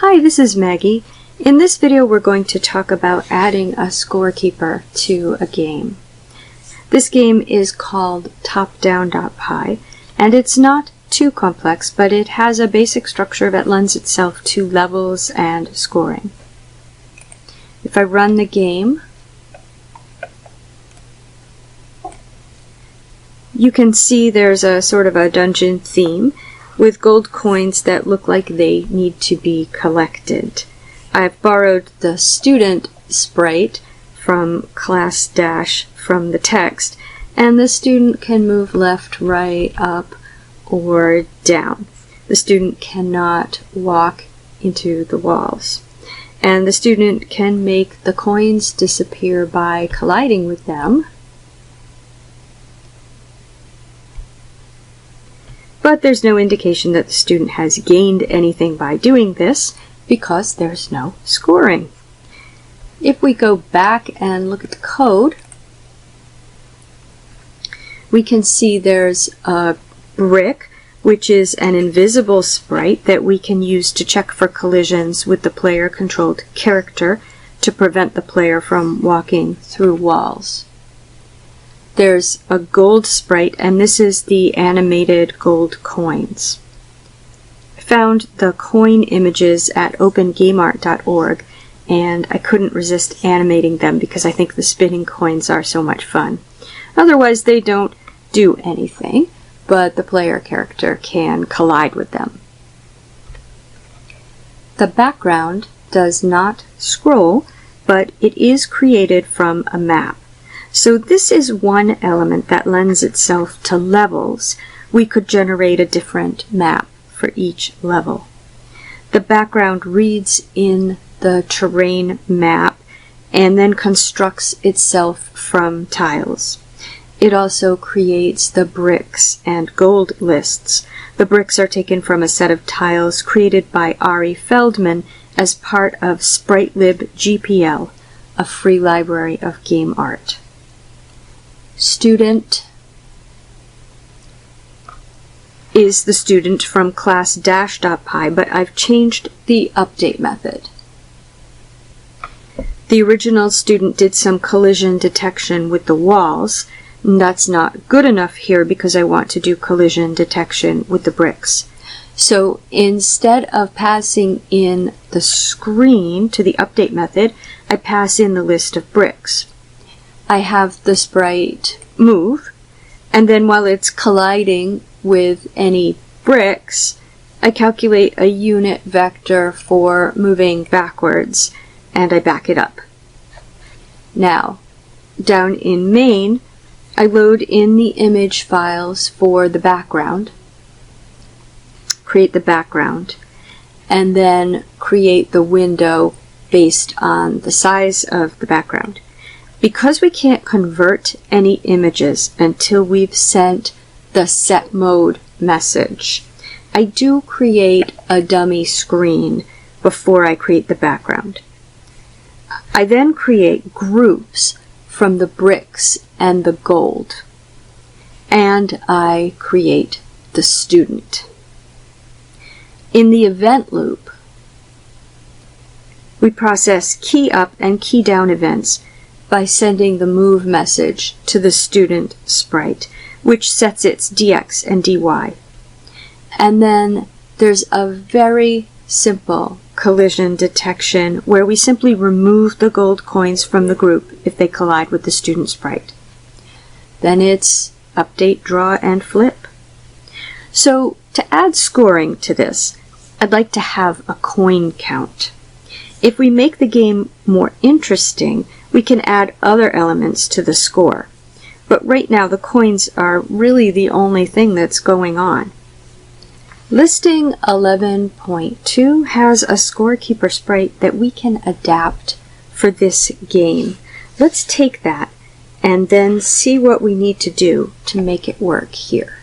Hi, this is Maggie. In this video we're going to talk about adding a scorekeeper to a game. This game is called topdown.py, and it's not too complex, but it has a basic structure that lends itself to levels and scoring. If I run the game, you can see there's a sort of a dungeon theme with gold coins that look like they need to be collected. I've borrowed the student sprite from class dash from the text, and the student can move left, right, up, or down. The student cannot walk into the walls. And the student can make the coins disappear by colliding with them. But there's no indication that the student has gained anything by doing this because there's no scoring. If we go back and look at the code, we can see there's a brick, which is an invisible sprite that we can use to check for collisions with the player-controlled character to prevent the player from walking through walls. There's a gold sprite, and this is the animated gold coins. I found the coin images at opengameart.org, and I couldn't resist animating them because I think the spinning coins are so much fun. Otherwise, they don't do anything, but the player character can collide with them. The background does not scroll, but it is created from a map. So this is one element that lends itself to levels. We could generate a different map for each level. The background reads in the terrain map and then constructs itself from tiles. It also creates the bricks and gold lists. The bricks are taken from a set of tiles created by Ari Feldman as part of SpriteLib GPL, a free library of game art. Student is the student from class dash.py, but I've changed the update method. The original student did some collision detection with the walls, and that's not good enough here because I want to do collision detection with the bricks. So instead of passing in the screen to the update method, I pass in the list of bricks. I have the sprite move, and then while it's colliding with any bricks, I calculate a unit vector for moving backwards, and I back it up. Now, down in main, I load in the image files for the background, create the background, and then create the window based on the size of the background. Because we can't convert any images until we've sent the set mode message, I do create a dummy screen before I create the background. I then create groups from the bricks and the gold, and I create the student. In the event loop, we process key up and key down events by sending the move message to the student sprite, which sets its dx and dy. And then there's a very simple collision detection where we simply remove the gold coins from the group if they collide with the student sprite. Then it's update, draw, and flip. So to add scoring to this, I'd like to have a coin count. If we make the game more interesting, we can add other elements to the score. But right now the coins are really the only thing that's going on. Listing 11.2 has a Scorekeeper Sprite that we can adapt for this game. Let's take that and then see what we need to do to make it work here.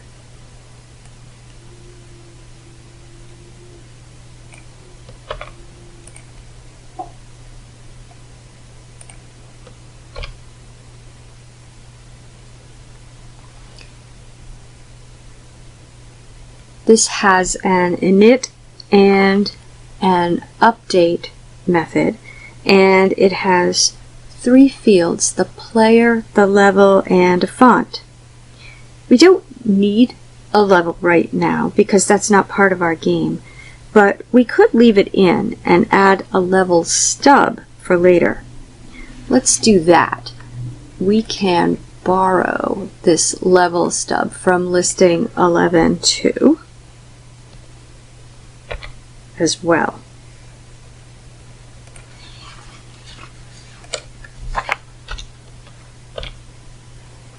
This has an init and an update method, and it has 3 fields: the player, the level, and a font. We don't need a level right now because that's not part of our game, but we could leave it in and add a level stub for later. Let's do that. We can borrow this level stub from listing 11.2 as well.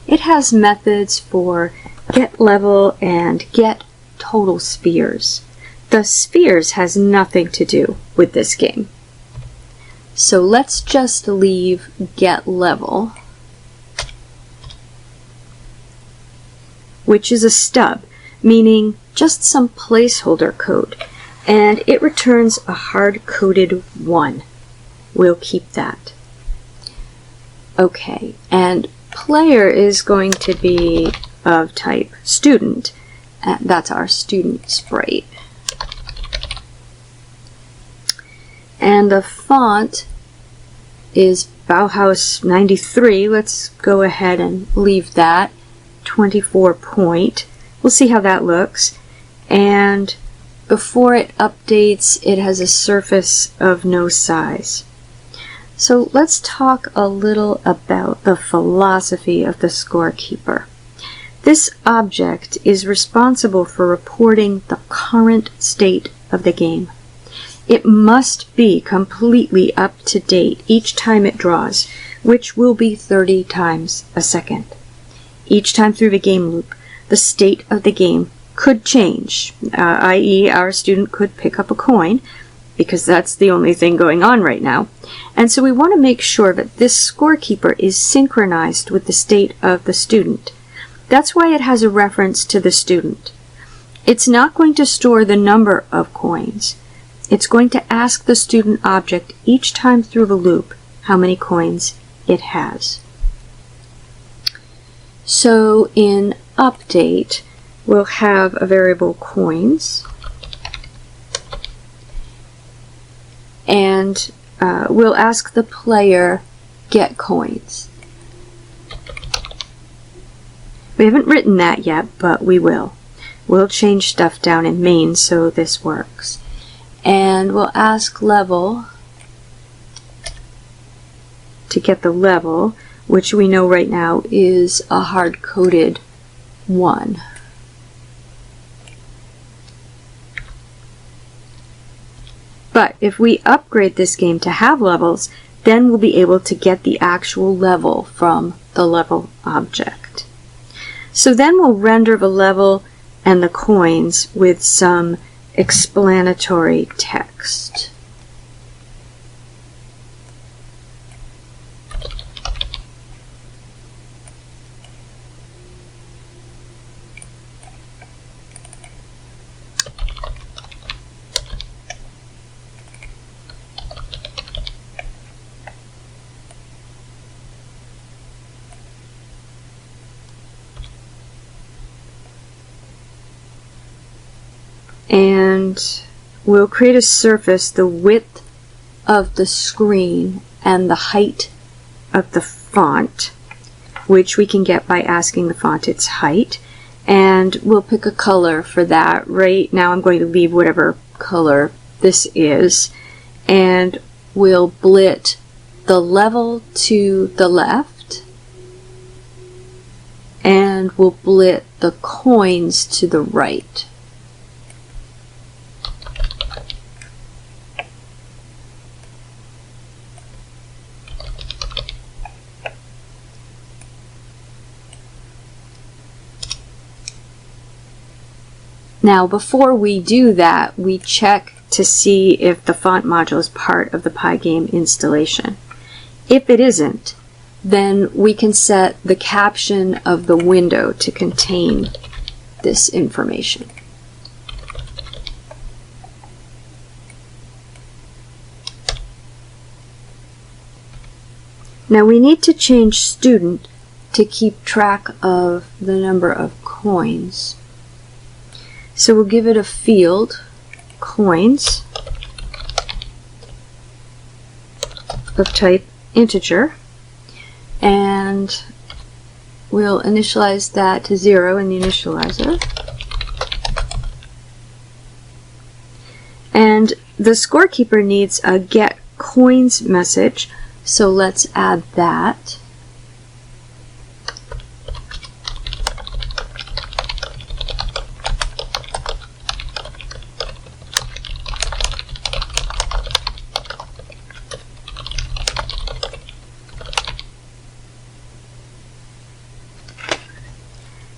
It has methods for get level and get total spheres. The spheres has nothing to do with this game. So let's just leave get level, which is a stub, meaning just some placeholder code, and it returns a hard-coded 1. We'll keep that. Okay, and player is going to be of type student. That's our student sprite. And the font is Bauhaus 93. Let's go ahead and leave that. 24 point. We'll see how that looks. And before it updates, it has a surface of no size. So let's talk a little about the philosophy of the Scorekeeper. This object is responsible for reporting the current state of the game. It must be completely up to date each time it draws, which will be 30 times a second. Each time through the game loop, the state of the game could change, i.e. our student could pick up a coin, because that's the only thing going on right now. And so we want to make sure that this Scorekeeper is synchronized with the state of the student. That's why it has a reference to the student. It's not going to store the number of coins. It's going to ask the student object each time through the loop how many coins it has. So in update, we'll have a variable coins, and we'll ask the player get coins. We haven't written that yet, but we will. We'll change stuff down in main so this works. And we'll ask level to get the level, which we know right now is a hard-coded 1. But if we upgrade this game to have levels, then we'll be able to get the actual level from the level object. So then we'll render the level and the coins with some explanatory text. And we'll create a surface, the width of the screen and the height of the font, which we can get by asking the font its height. And we'll pick a color for that. Right now I'm going to leave whatever color this is. And we'll blit the level to the left. And we'll blit the coins to the right. Now, before we do that, we check to see if the font module is part of the Pygame installation. If it isn't, then we can set the caption of the window to contain this information. Now we need to change student to keep track of the number of coins. So we'll give it a field, coins, of type integer, and we'll initialize that to 0 in the initializer. And the scorekeeper needs a get coins message, so let's add that.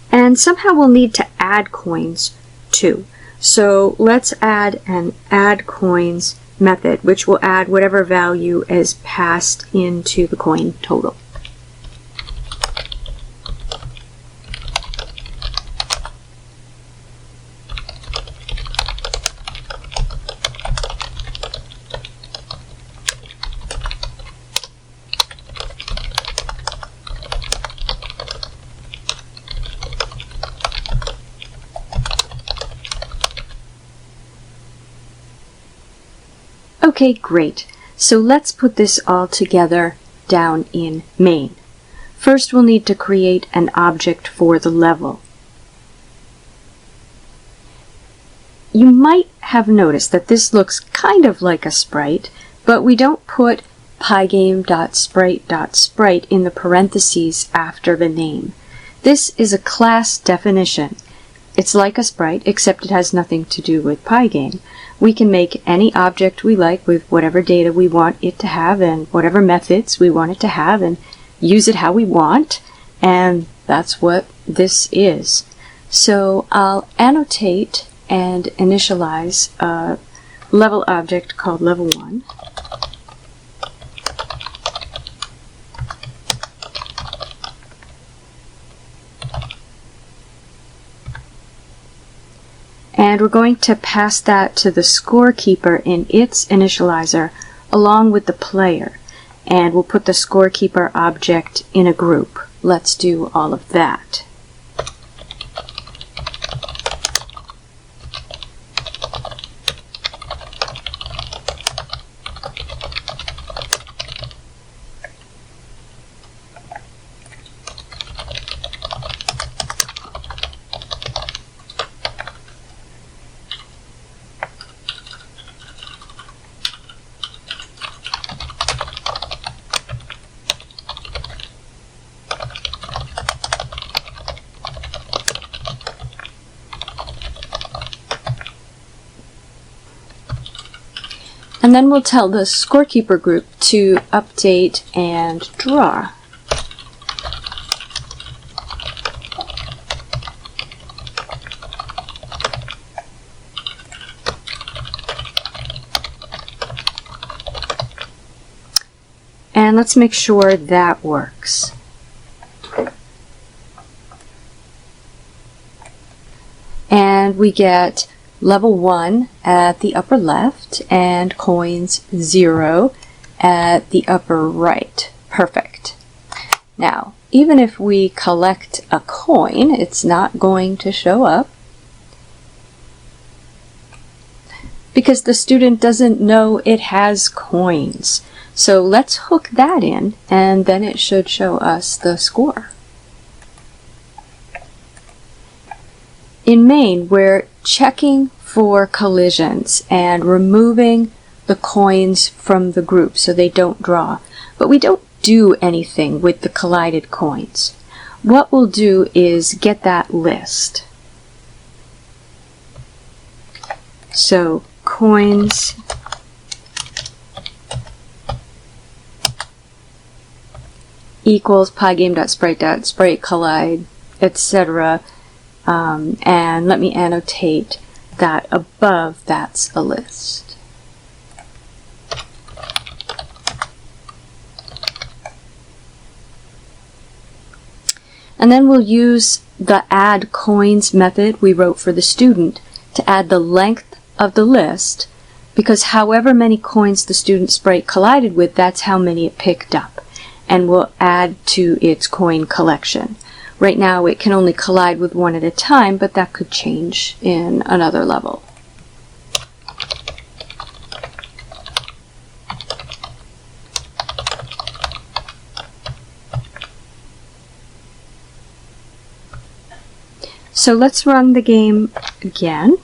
And somehow we'll need to add coins too. So let's add an add coins method, which will add whatever value is passed into the coin total. Okay, great. So let's put this all together down in main. First, we'll need to create an object for the level. You might have noticed that this looks kind of like a sprite, but we don't put pygame.Sprite in the parentheses after the name. This is a class definition. It's like a sprite, except it has nothing to do with pygame. We can make any object we like with whatever data we want it to have and whatever methods we want it to have and use it how we want, and that's what this is. So I'll annotate and initialize a level object called level1. And we're going to pass that to the scorekeeper in its initializer along with the player. And we'll put the scorekeeper object in a group. Let's do all of that. And then we'll tell the scorekeeper group to update and draw. And let's make sure that works. And we get level 1 at the upper left and coins 0 at the upper right. Perfect. Now, even if we collect a coin, it's not going to show up because the student doesn't know it has coins. So let's hook that in, and then it should show us the score. In main, we're checking for collisions and removing the coins from the group so they don't draw. But we don't do anything with the collided coins. What we'll do is get that list. So coins equals pygame.Sprite collide, etc. And let me annotate that above that's a list. And then we'll use the add coins method we wrote for the student to add the length of the list, because however many coins the student sprite collided with, that's how many it picked up, and we'll add to its coin collection. Right now it can only collide with one at a time, but that could change in another level. So let's run the game again.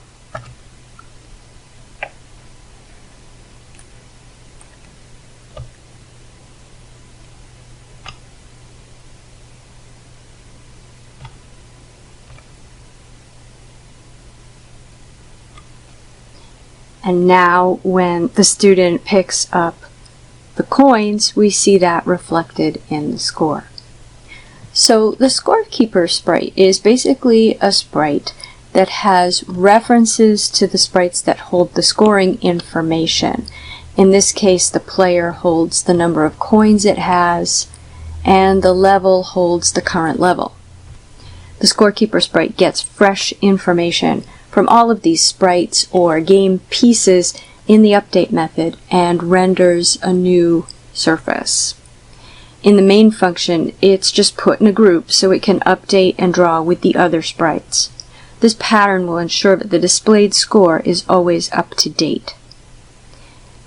And now when the student picks up the coins, we see that reflected in the score. So the Scorekeeper Sprite is basically a sprite that has references to the sprites that hold the scoring information. In this case, the player holds the number of coins it has, and the level holds the current level. The Scorekeeper Sprite gets fresh information from all of these sprites or game pieces in the update method and renders a new surface. In the main function, it's just put in a group so it can update and draw with the other sprites. This pattern will ensure that the displayed score is always up to date.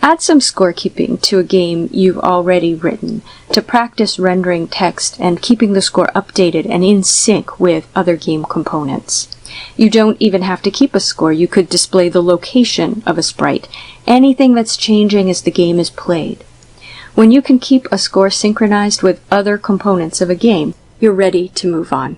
Add some scorekeeping to a game you've already written to practice rendering text and keeping the score updated and in sync with other game components. You don't even have to keep a score. You could display the location of a sprite, anything that's changing as the game is played. When you can keep a score synchronized with other components of a game, you're ready to move on.